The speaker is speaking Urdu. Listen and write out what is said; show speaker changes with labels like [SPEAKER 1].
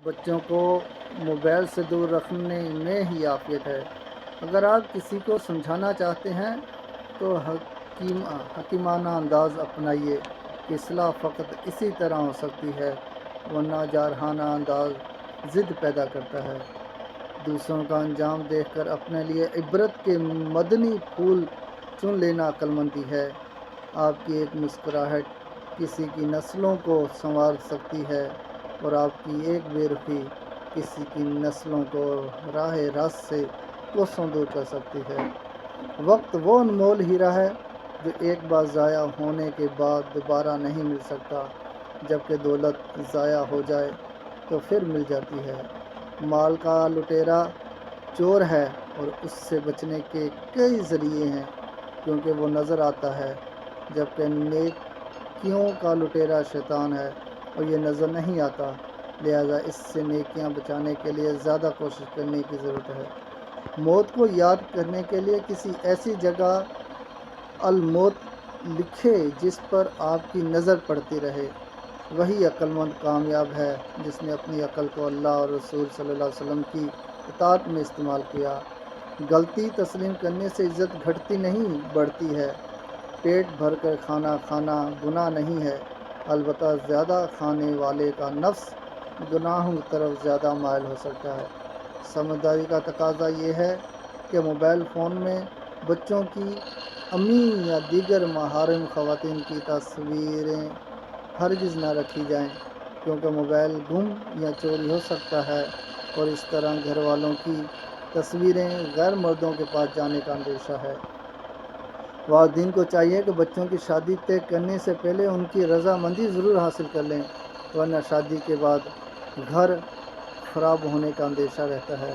[SPEAKER 1] بچوں کو موبائل سے دور رکھنے میں ہی عافیت ہے۔ اگر آپ کسی کو سمجھانا چاہتے ہیں تو حکیمانہ انداز اپنائیے کہ اصلاح فقط اسی طرح ہو سکتی ہے، ورنہ جارحانہ انداز ضد پیدا کرتا ہے۔ دوسروں کا انجام دیکھ کر اپنے لیے عبرت کے مدنی پھول چن لینا عقل مندی ہے۔ آپ کی ایک مسکراہٹ کسی کی نسلوں کو سنوار سکتی ہے اور آپ کی ایک بے رخی کسی کی نسلوں کو راہ راست سے کوسوں دور کر سکتی ہے۔ وقت وہ انمول ہیرا ہے جو ایک بار ضائع ہونے کے بعد دوبارہ نہیں مل سکتا، جبکہ دولت ضائع ہو جائے تو پھر مل جاتی ہے۔ مال کا لٹیرا چور ہے اور اس سے بچنے کے کئی ذریعے ہیں، کیونکہ وہ نظر آتا ہے، جبکہ نیکیوں کا لٹیرا شیطان ہے اور یہ نظر نہیں آتا، لہذا اس سے نیکیاں بچانے کے لیے زیادہ کوشش کرنے کی ضرورت ہے۔ موت کو یاد کرنے کے لیے کسی ایسی جگہ الموت لکھے جس پر آپ کی نظر پڑتی رہے۔ وہی عقل مند کامیاب ہے جس نے اپنی عقل کو اللہ اور رسول صلی اللہ علیہ وسلم کی اطاعت میں استعمال کیا۔ غلطی تسلیم کرنے سے عزت گھٹتی نہیں، بڑھتی ہے۔ پیٹ بھر کر کھانا کھانا گناہ نہیں ہے، البتہ زیادہ کھانے والے کا نفس گناہوں کی طرف زیادہ مائل ہو سکتا ہے۔ سمجھداری کا تقاضا یہ ہے کہ موبائل فون میں بچوں کی امی یا دیگر محارم خواتین کی تصویریں ہرگز نہ رکھی جائیں، کیونکہ موبائل گم یا چوری ہو سکتا ہے اور اس طرح گھر والوں کی تصویریں غیر مردوں کے پاس جانے کا اندیشہ ہے۔ والدین کو چاہیے کہ بچوں کی شادی طے کرنے سے پہلے ان کی رضامندی ضرور حاصل کر لیں، ورنہ شادی کے بعد گھر خراب ہونے کا اندیشہ رہتا ہے۔